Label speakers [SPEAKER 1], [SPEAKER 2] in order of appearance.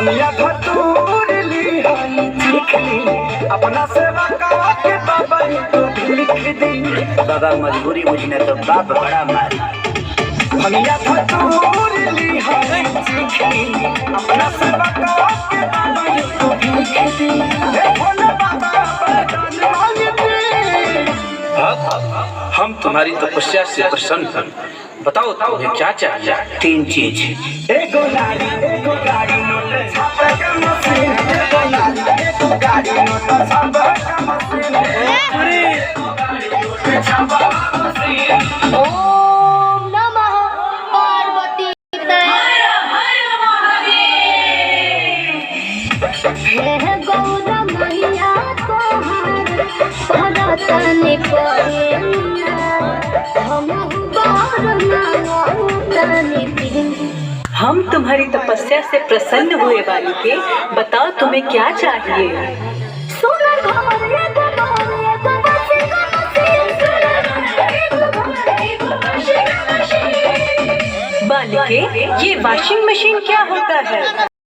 [SPEAKER 1] भंगिया धतूर ली हई चीख ली अपना सेवा करा के बाबा तो लिख दी।
[SPEAKER 2] बाबा मजबूरी बुझने तो बाप बड़ा मारी।
[SPEAKER 1] भंगिया धतूर ली हई चीख ली अपना सेवा करा के बाबा तो लिख दी। हे भोले बाबा वरदान मांगते।
[SPEAKER 3] हम तुम्हारी तपस्या से प्रसन्न हैं। बताओ तुम्हें क्या चाहिए?
[SPEAKER 2] 3 चीज।
[SPEAKER 1] एको गाड़ी नोट छापे के मशीन। एको गाड़ी नोट छापे के मशीन।
[SPEAKER 4] ओम नमः पार्वती हे गौरा मैया तोहार भरतनि पड़ेला
[SPEAKER 5] हम तुम्हारी तपस्या से प्रसन्न हुए बालिके, बताओ तुम्हें क्या चाहिए? बालिके, ये वॉशिंग मशीन क्या होता है?